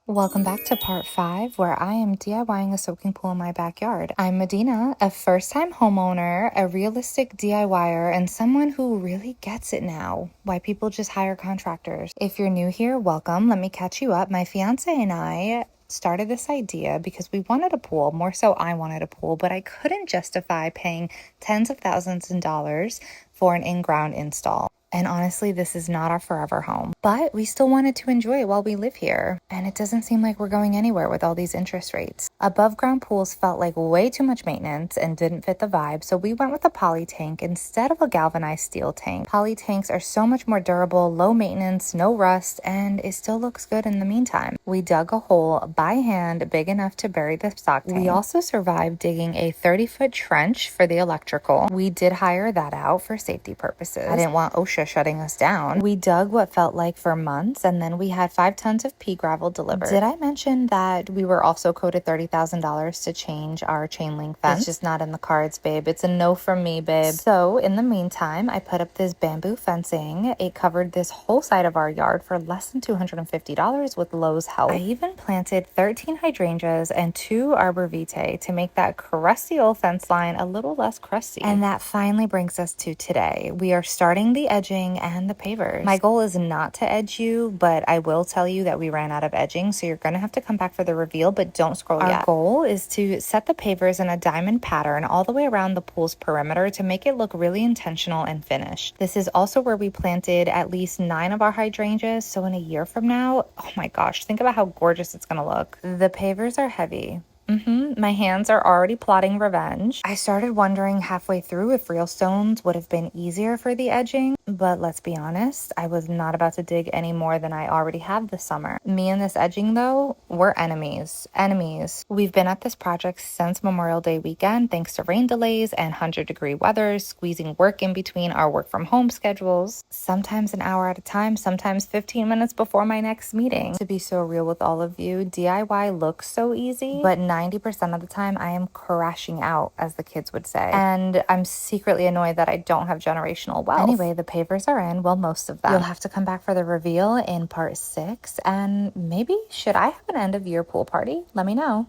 Welcome back to part 5, where I am DIYing a soaking pool in my backyard. I'm Medina, a first-time homeowner, a realistic DIYer, and someone who really gets it now, why people just hire contractors. If you're new here, welcome. Let me catch you up. My fiance and I started this idea because we wanted a pool, more so I wanted a pool, but I couldn't justify paying tens of thousands of dollars for an in-ground install. And honestly, this is not our forever home, but we still wanted to enjoy it while we live here. And it doesn't seem like we're going anywhere with all these interest rates. Above ground pools felt like way too much maintenance and didn't fit the vibe, so we went with a poly tank instead of a galvanized steel tank. Poly tanks are so much more durable, low maintenance, no rust, and it still looks good in the meantime. We dug a hole by hand big enough to bury the stock tank. We also survived digging a 30-foot trench for the electrical. We did hire that out for safety purposes. I didn't want OSHA shutting us down. We dug what felt like for months, and then we had 5 tons of pea gravel delivered. Did I mention that we were also quoted $30,000 to change our chain link fence? It's just not in the cards, babe. It's a no from me, babe. So in the meantime, I put up this bamboo fencing. It covered this whole side of our yard for less than $250 with Lowe's help. I even planted 13 hydrangeas and 2 arbor vitae to make that crusty old fence line a little less crusty. And that finally brings us to today. We are starting the edging and the pavers. My goal is not to edge you, but I will tell you that we ran out of edging, so you're gonna have to come back for the reveal, but don't scroll yet. Our goal is to set the pavers in a diamond pattern all the way around the pool's perimeter to make it look really intentional and finished. This is also where we planted at least 9 of our hydrangeas, so in a year from now, oh my gosh, think about how gorgeous it's gonna look. The pavers are heavy. My hands are already plotting revenge. I started wondering halfway through if real stones would have been easier for the edging, but let's be honest, I was not about to dig any more than I already have this summer. Me and this edging though, we're enemies. We've been at this project since Memorial Day weekend thanks to rain delays and 100-degree weather, squeezing work in between our work from home schedules, sometimes an hour at a time, sometimes 15 minutes before my next meeting. To be so real with all of you, DIY looks so easy, but 90% of the time I am crashing out, as the kids would say. And I'm secretly annoyed that I don't have generational wealth. Anyway, the pavers are in, well, most of them. You'll have to come back for the reveal in part 6. And maybe should I have an end of year pool party? Let me know.